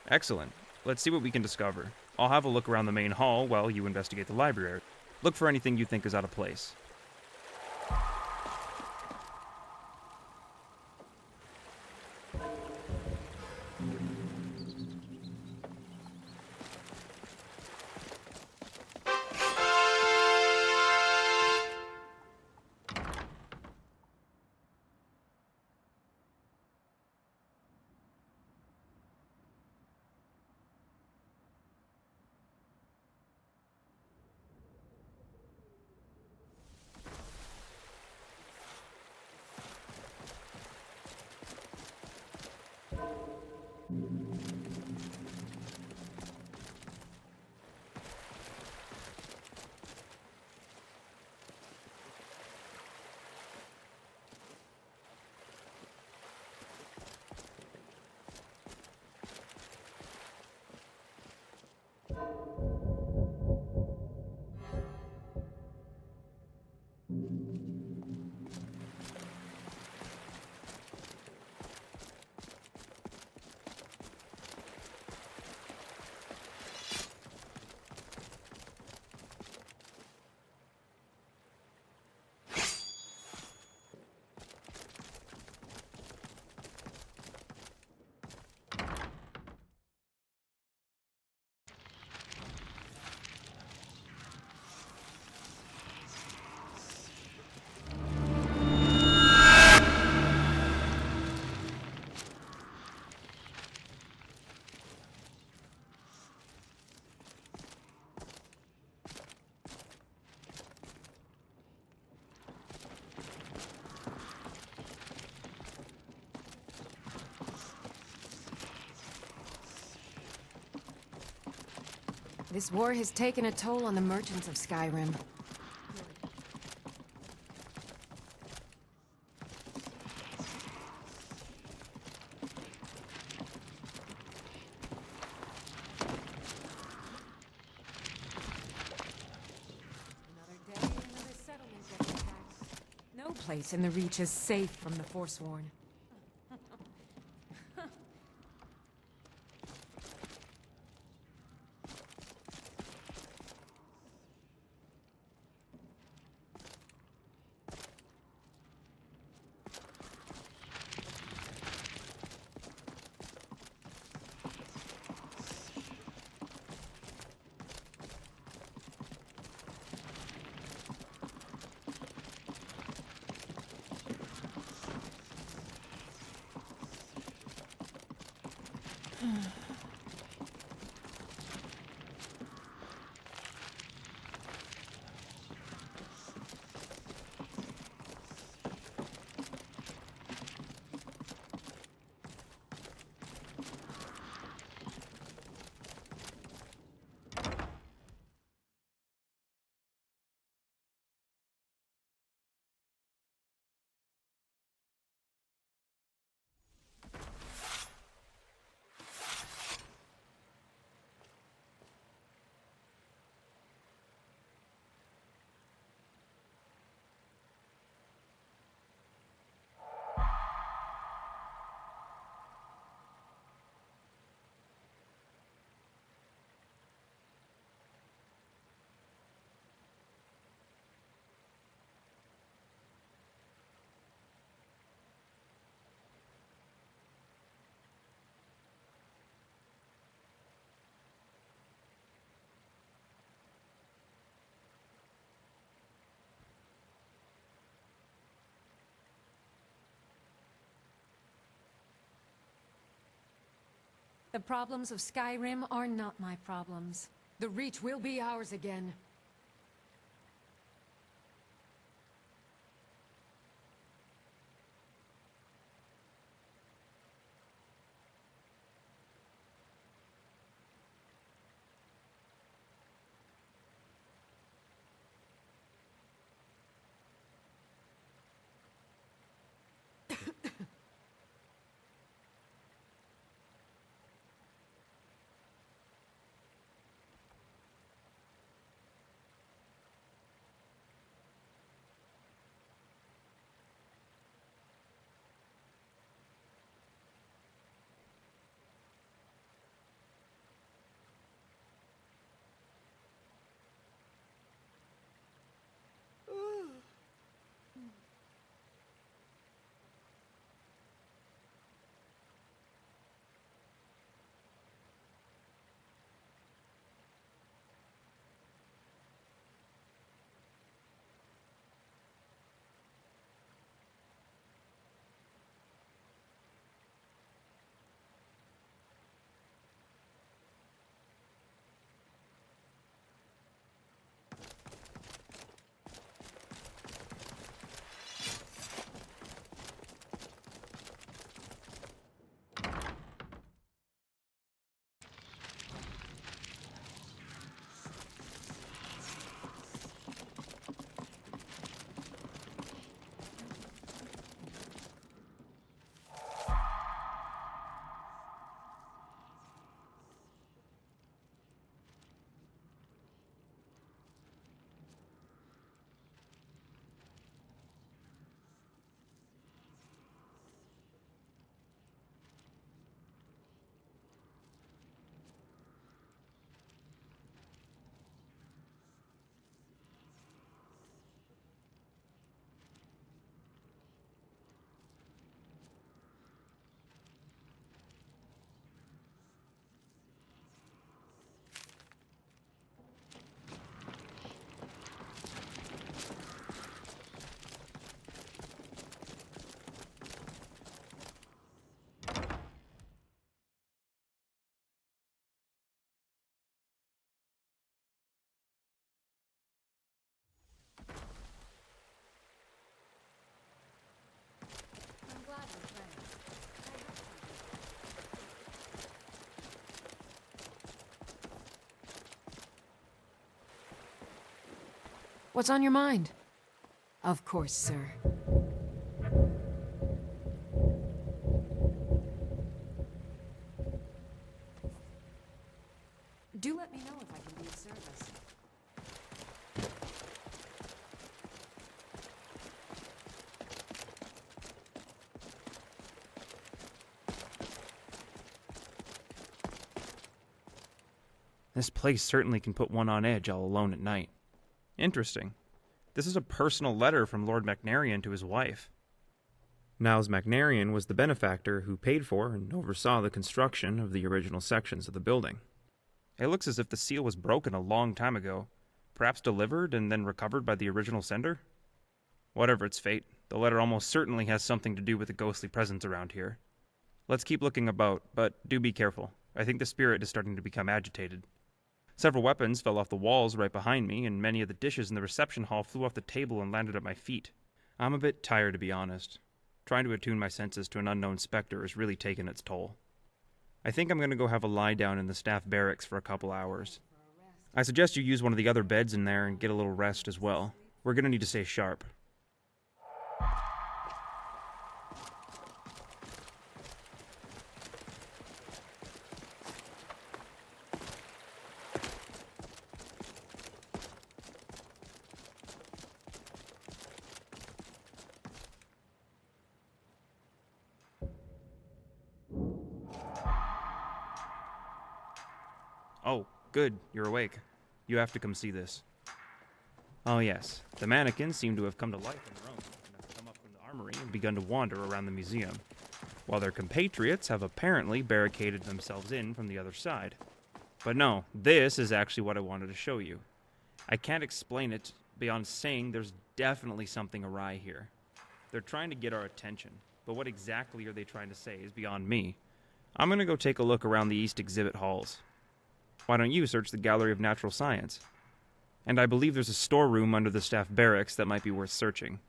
Excellent. Let's see what we can discover. I'll have a look around the main hall while you investigate the library. Look for anything you think is out of place. This war has taken a toll on the merchants of Skyrim. Another day, another settlement gets attacked. No place in the Reach is safe from the Forsworn. The problems of Skyrim are not my problems. The Reach will be ours again. I'm glad we're friends. What's on your mind? Of course, sir. Do let me know if I can be of service. This place certainly can put one on edge all alone at night. Interesting. This is a personal letter from Lord Macnarion to his wife. Niles Macnarion was the benefactor who paid for and oversaw the construction of the original sections of the building. It looks as if the seal was broken a long time ago, perhaps delivered and then recovered by the original sender? Whatever its fate, the letter almost certainly has something to do with the ghostly presence around here. Let's keep looking about, but do be careful. I think the spirit is starting to become agitated. Several weapons fell off the walls right behind me, and many of the dishes in the reception hall flew off the table and landed at my feet. I'm a bit tired, to be honest. Trying to attune my senses to an unknown specter has really taken its toll. I think I'm going to go have a lie down in the staff barracks for a couple hours. I suggest you use one of the other beds in there and get a little rest as well. We're going to need to stay sharp. Oh, good, you're awake. You have to come see this. Oh yes, the mannequins seem to have come to life on their own and have come up from the armory and begun to wander around the museum, while their compatriots have apparently barricaded themselves in from the other side. But no, this is actually what I wanted to show you. I can't explain it beyond saying there's definitely something awry here. They're trying to get our attention, but what exactly are they trying to say is beyond me. I'm gonna go take a look around the East exhibit halls. Why don't you search the Gallery of Natural Science? And I believe there's a storeroom under the staff barracks that might be worth searching.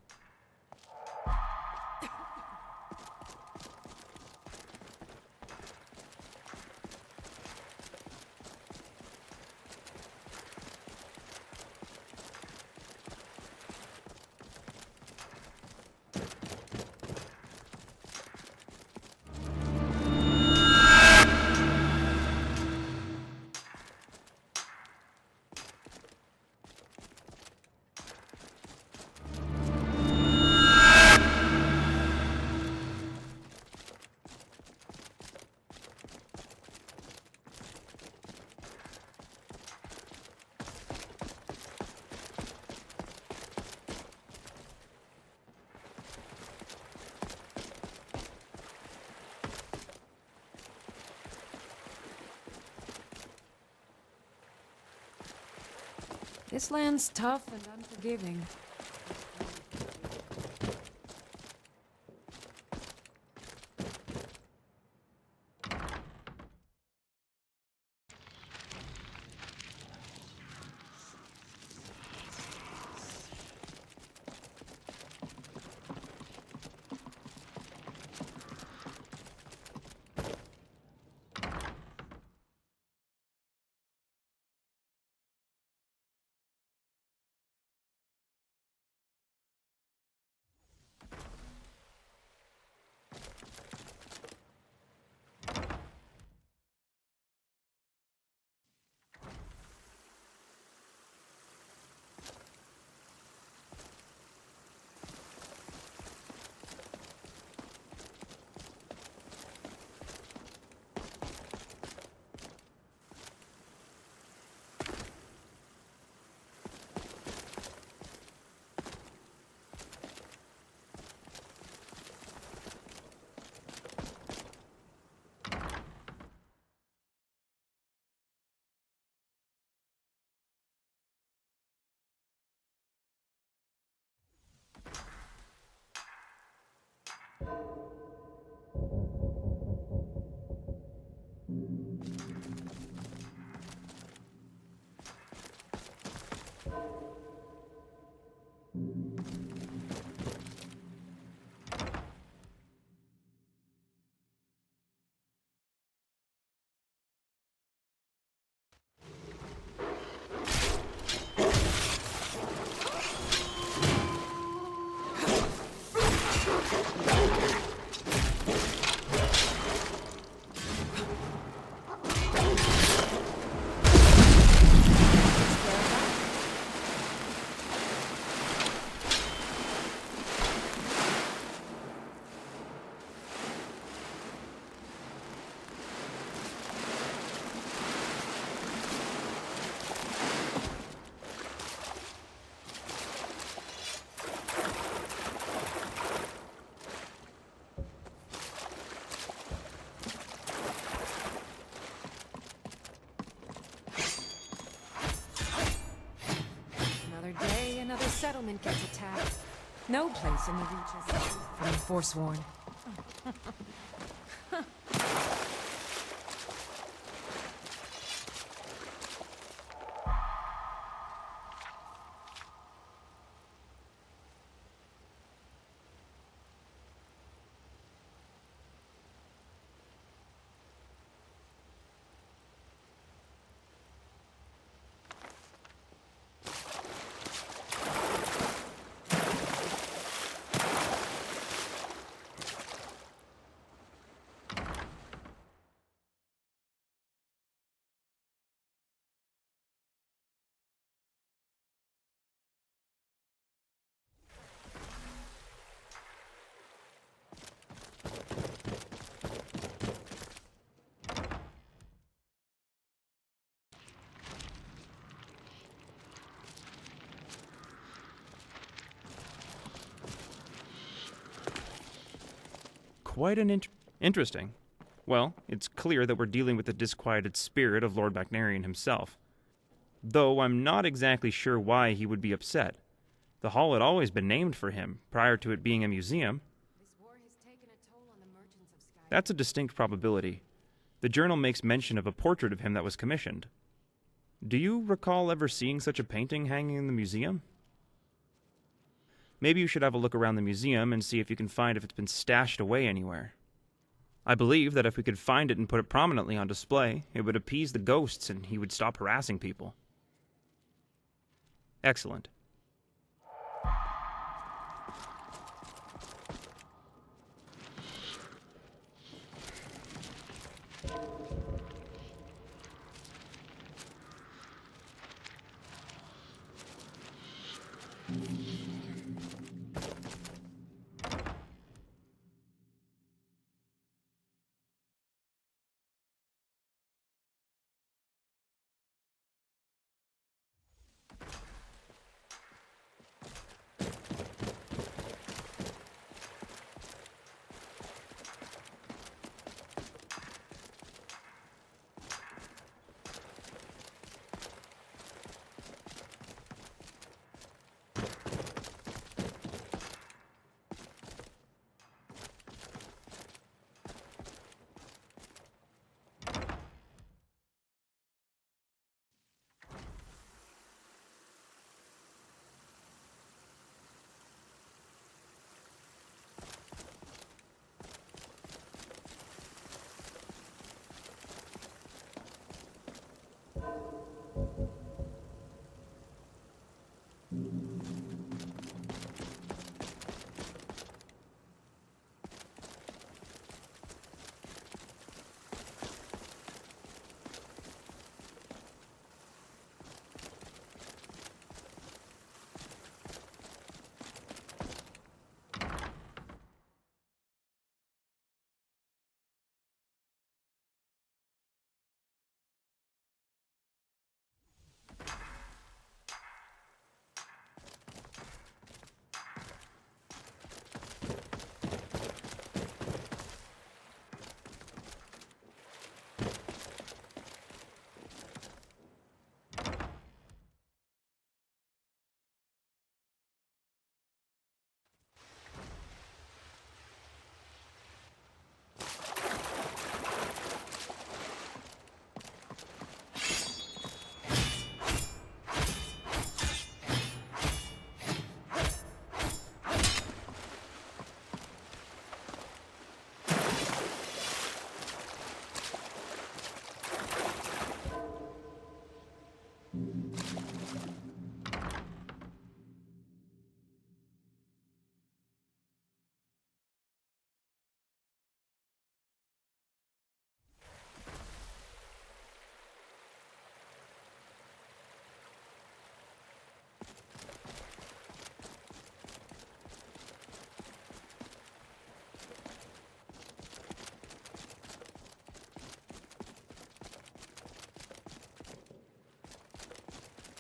This land's tough and unforgiving. Another settlement gets attacked. No place in the reach is safe from the Forsworn. Quite an interesting. Well, it's clear that we're dealing with the disquieted spirit of Lord Macnarian himself. Though I'm not exactly sure why he would be upset. The hall had always been named for him, prior to it being a museum. This war has taken a toll on the merchants of Skyrim. That's a distinct probability. The journal makes mention of a portrait of him that was commissioned. Do you recall ever seeing such a painting hanging in the museum? Maybe you should have a look around the museum and see if you can find if it's been stashed away anywhere. I believe that if we could find it and put it prominently on display, it would appease the ghosts and he would stop harassing people. Excellent.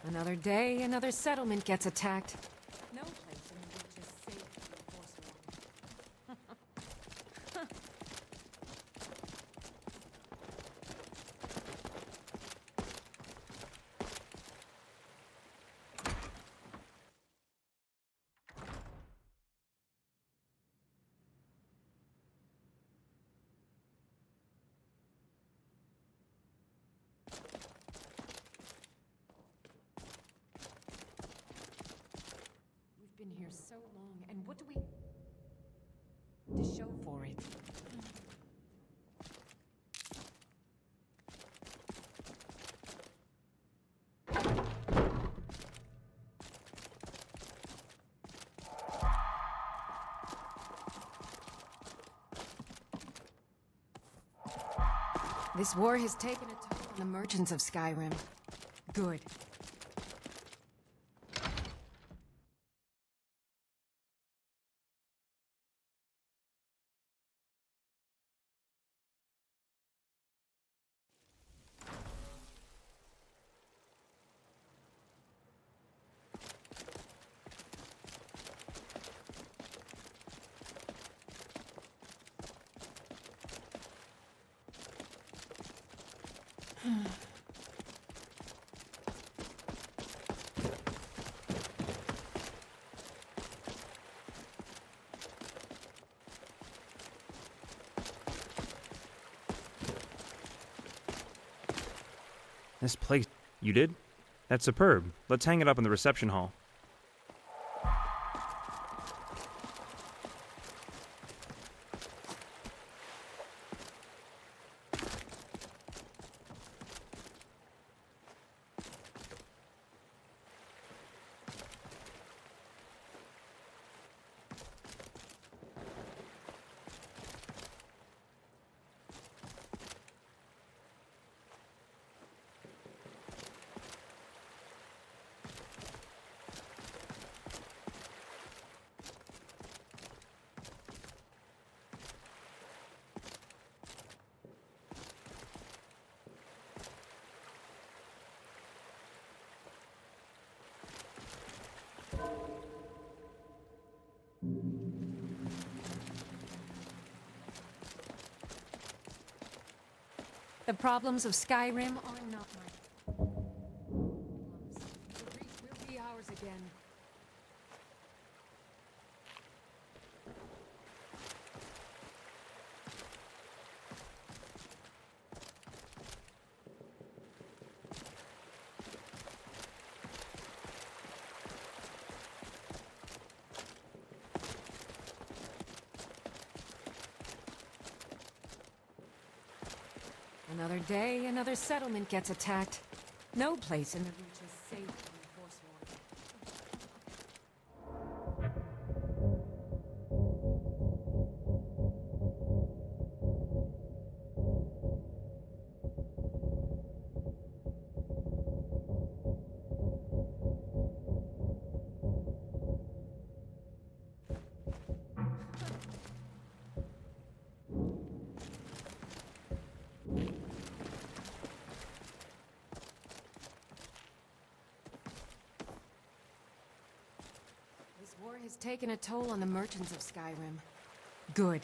Another day, another settlement gets attacked. No place in the reach is safe from the Force. We've been here so long, and what do we to show for it? This war has taken a toll on the merchants of Skyrim. Good. This place. You did? That's superb. Let's hang it up in the reception hall. The problems of Skyrim are not my problems. The reach will be ours again. Another day, another settlement gets attacked. No place in the reach is safe from the Forsworn. This war has taken a toll on the merchants of Skyrim. Good.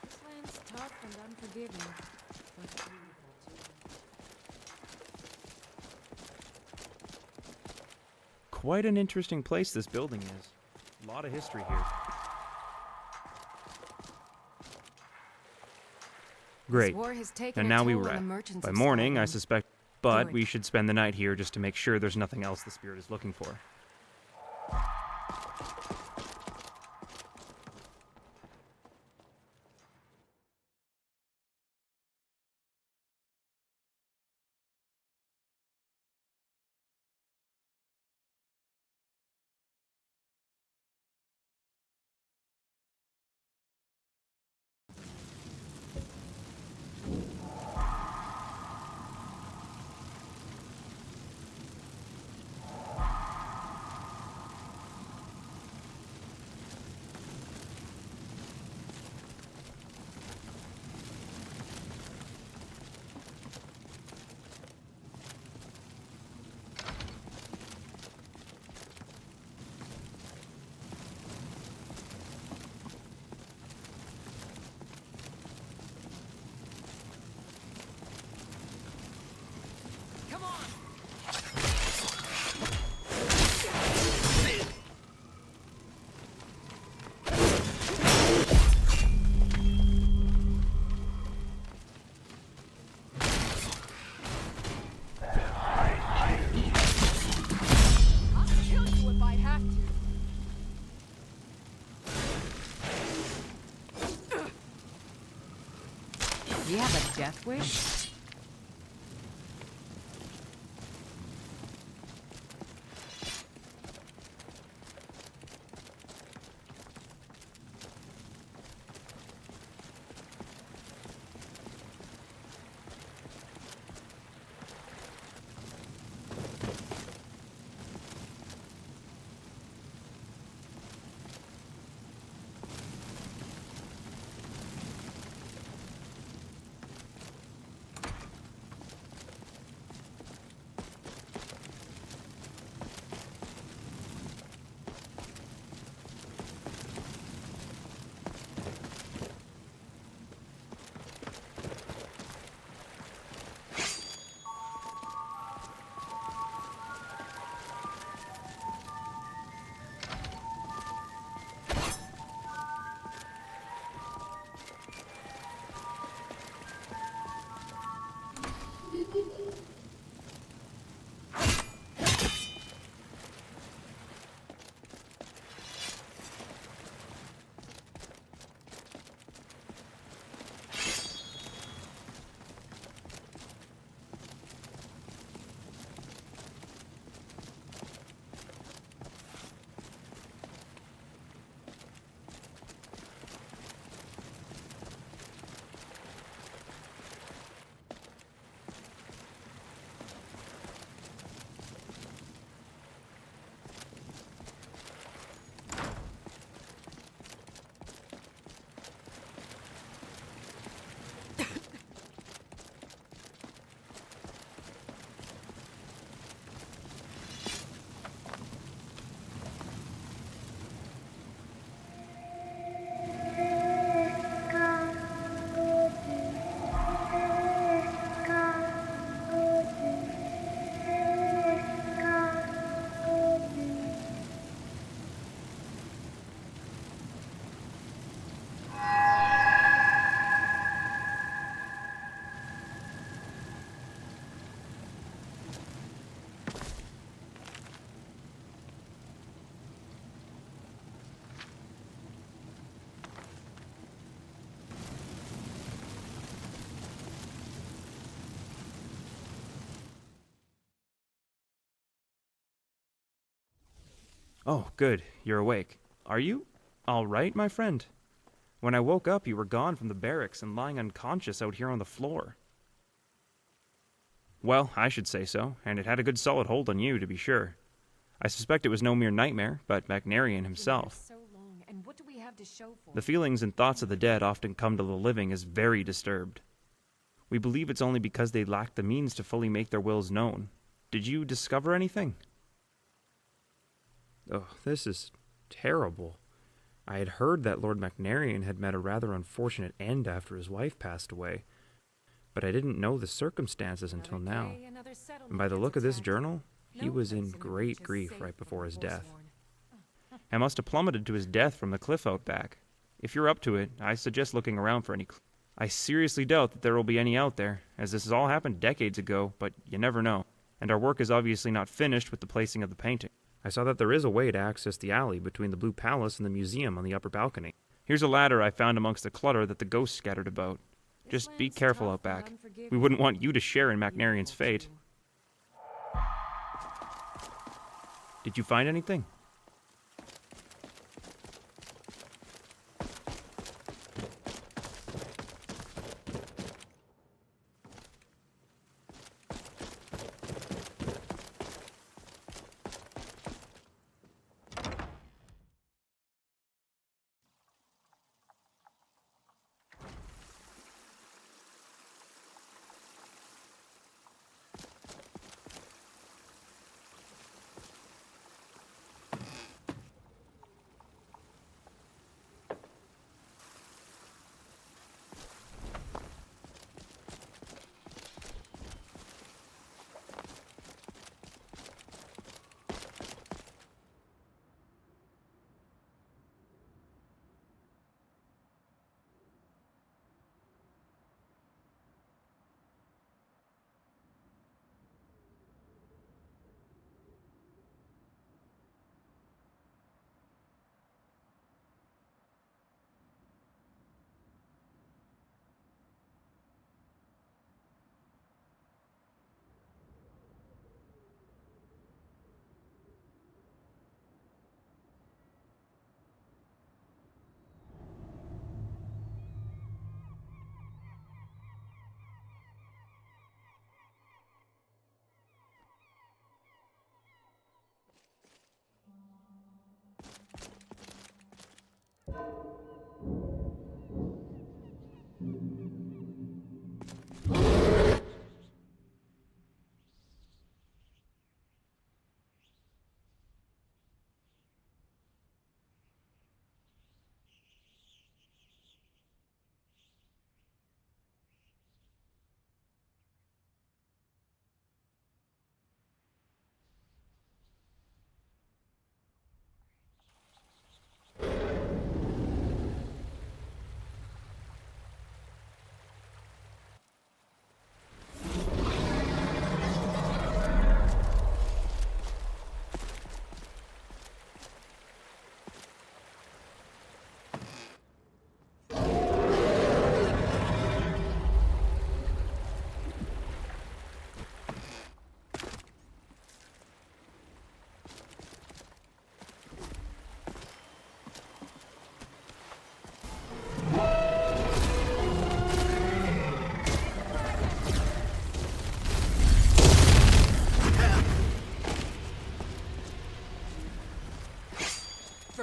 This land's tough and unforgiving, but beautiful too. Quite an interesting place this building is. A lot of history here. Great. This war has taken And a now we toll on rest. the merchants By of morning, I Skyrim. suspect. But Good. we should spend the night here just to make sure there's nothing else the spirit is looking for. We have a death wish? Oh, good. You're awake. Are you all right, my friend? When I woke up, you were gone from the barracks and lying unconscious out here on the floor. Well, I should say so, and it had a good solid hold on you, to be sure. I suspect it was no mere nightmare, but Magnarian himself. So long, and what do we have to show for The it? feelings and thoughts of the dead often come to the living as very disturbed. We believe it's only because they lack the means to fully make their wills known. Did you discover anything? Oh, this is terrible. I had heard that Lord Magnarian had met a rather unfortunate end after his wife passed away, but I didn't know the circumstances until Another now. day, another settlement And by the gets look of this attacked. journal, he No was place in in the great reach is grief safe right from before the his death. Forsworn. And must have plummeted to his death from the cliff out back. If you're up to it, I suggest looking around for any. I seriously doubt that there will be any out there, as this has all happened decades ago, but you never know. And our work is obviously not finished with the placing of the painting. I saw that there is a way to access the alley between the Blue Palace and the museum on the upper balcony. Here's a ladder I found amongst the clutter that the ghosts scattered about. This Just be land's careful tough out back. and unforgiving. We wouldn't want you to share in Magnarian's Beautiful, fate. too. Did you find anything?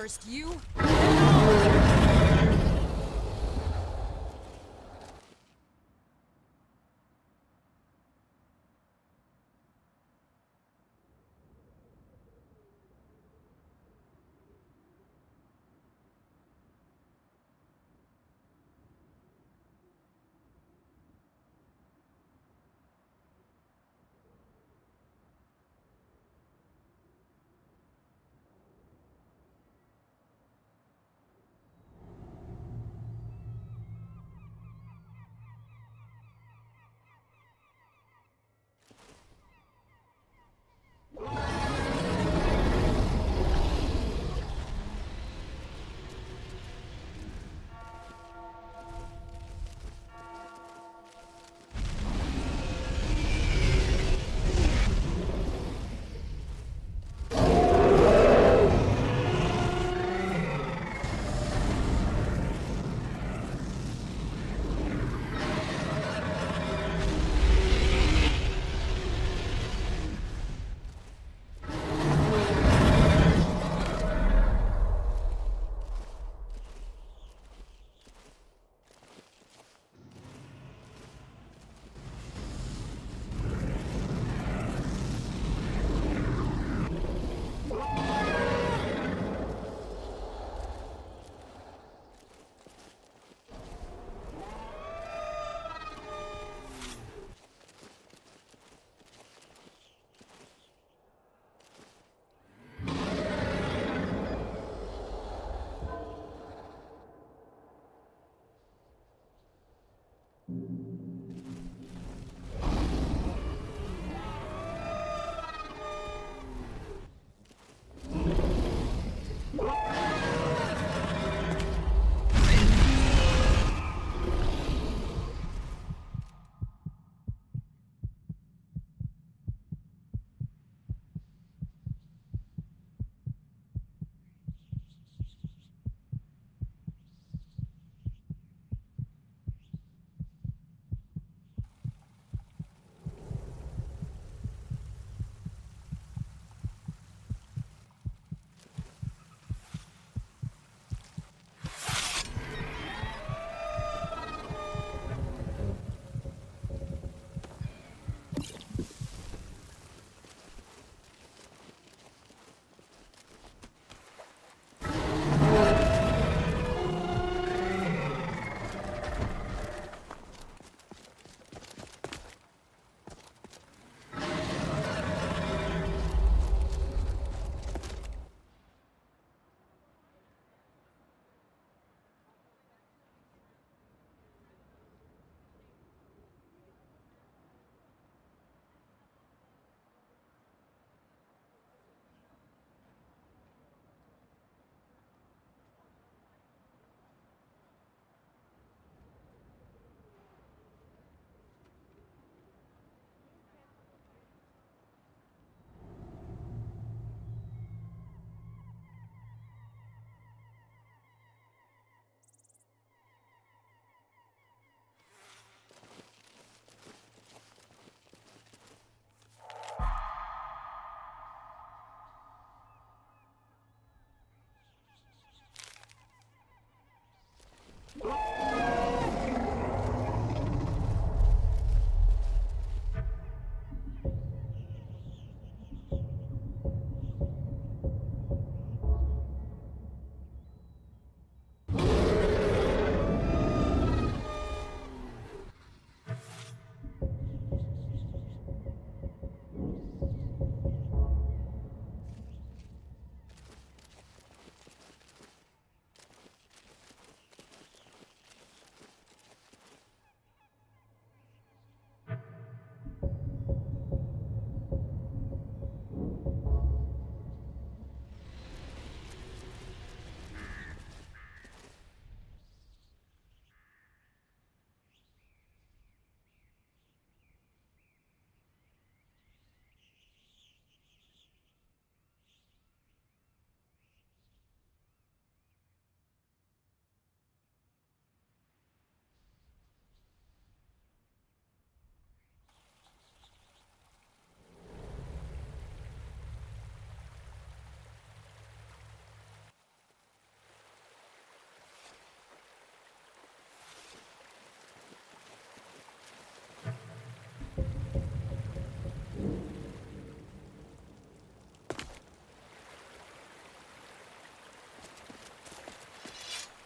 first, you.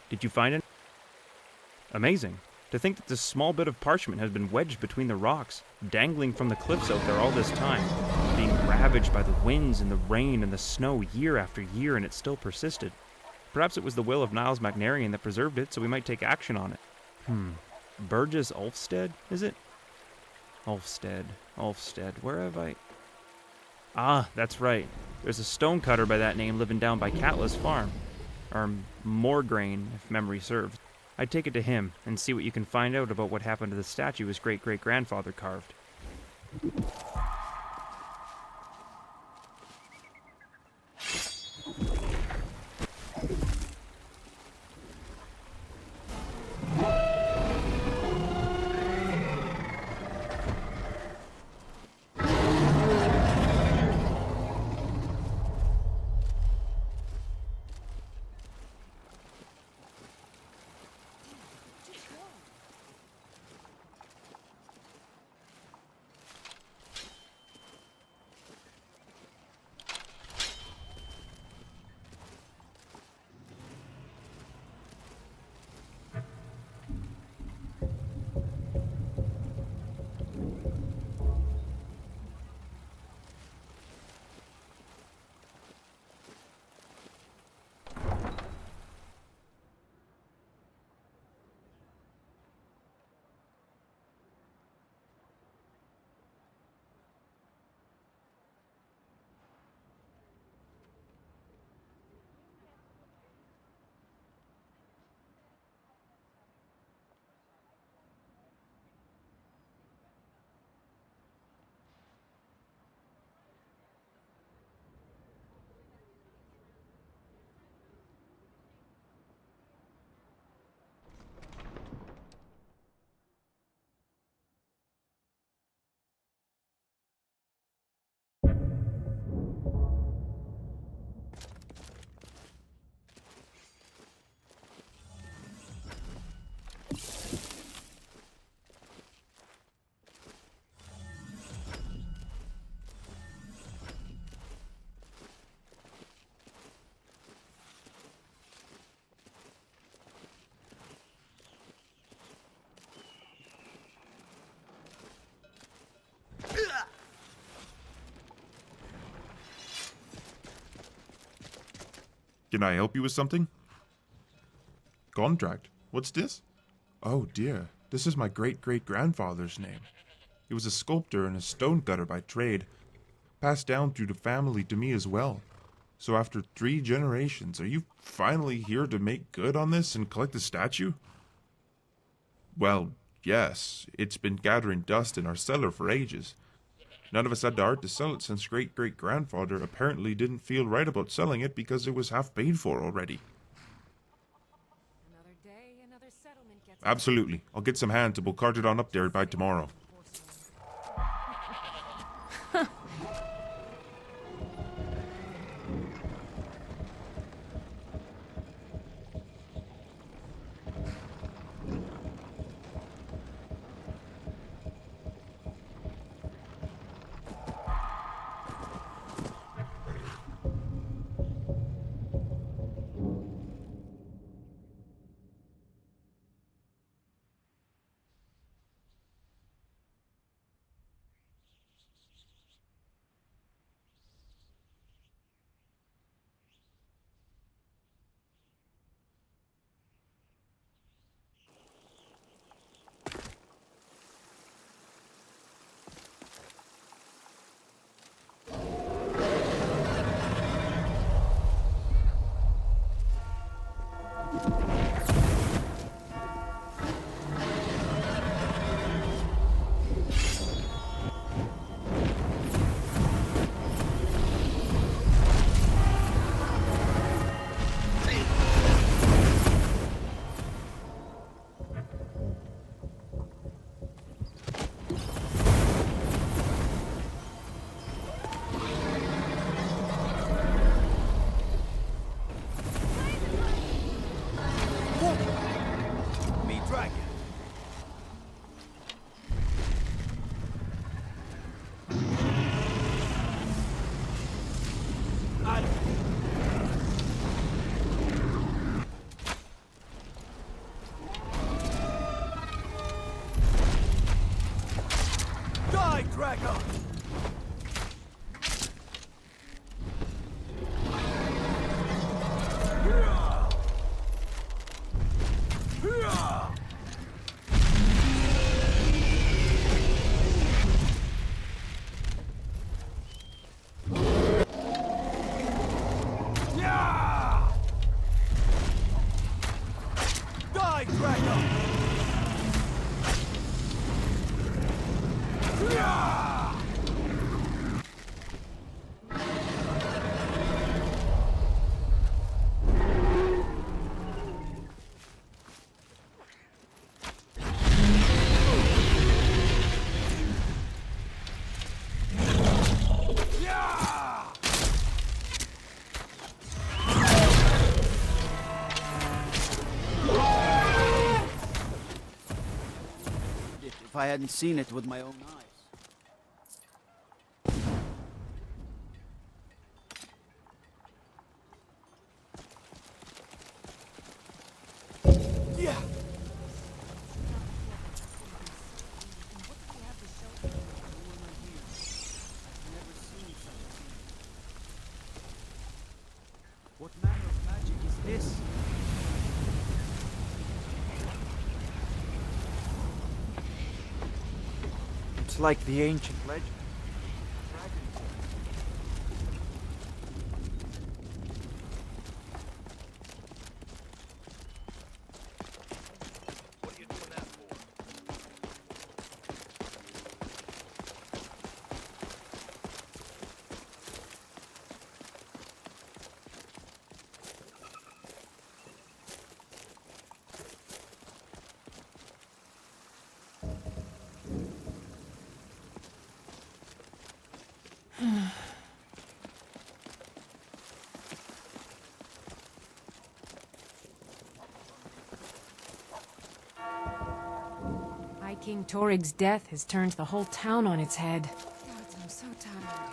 Did you find it? Amazing. To think that this small bit of parchment has been wedged between the rocks, dangling from the cliffs out there all this time, being ravaged by the winds and the rain and the snow year after year, and it still persisted. Perhaps it was the will of Niles Magnarian that preserved it, so we might take action on it. Burgess Ulfstead, is it? Ulfstead, where have I... Ah, that's right. There's a stonecutter by that name living down by Catla's farm. Or Morgraine, if memory serves. I'd take it to him and see what you can find out about what happened to the statue his great-great-grandfather carved. Can I help you with something? Contract? What's this? Oh dear, this is my great-great-grandfather's name. He was a sculptor and a stonecutter by trade, passed down through the family to me as well. So after 3 generations, are you finally here to make good on this and collect the statue? Well, yes, it's been gathering dust in our cellar for ages. None of us had the heart to sell it since great-great-grandfather apparently didn't feel right about selling it because it was half paid for already. Another day, another settlement gets... Absolutely. I'll get some hands and we'll cart it on up there by tomorrow. Dragon! Die, Dragon! If I hadn't seen it with my own eyes. Yeah! What manner of magic is this? It's like the ancient legend. High King Torig's death has turned the whole town on its head. God, I'm so tired.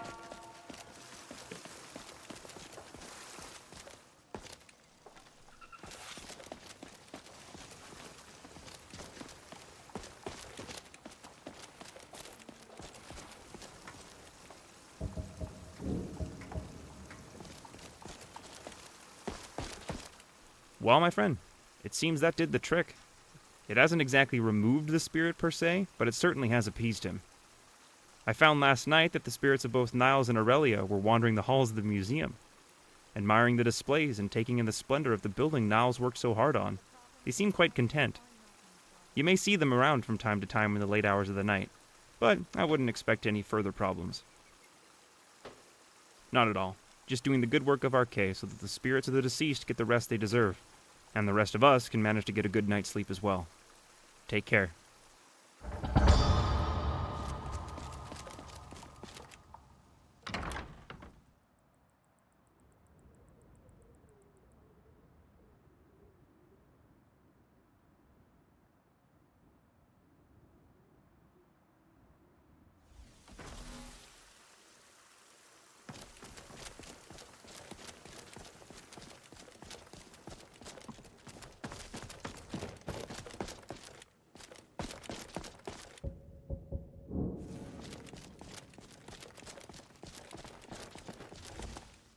Well, my friend, it seems that did the trick. It hasn't exactly removed the spirit per se, but it certainly has appeased him. I found last night that the spirits of both Niles and Aurelia were wandering the halls of the museum, admiring the displays and taking in the splendor of the building Niles worked so hard on. They seem quite content. You may see them around from time to time in the late hours of the night, but I wouldn't expect any further problems. Not at all. Just doing the good work of Arcade so that the spirits of the deceased get the rest they deserve, and the rest of us can manage to get a good night's sleep as well. Take care.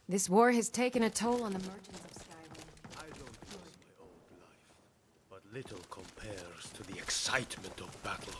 This war has taken a toll on the merchants of Skyrim. I don't miss my old life, but little compares to the excitement of battle.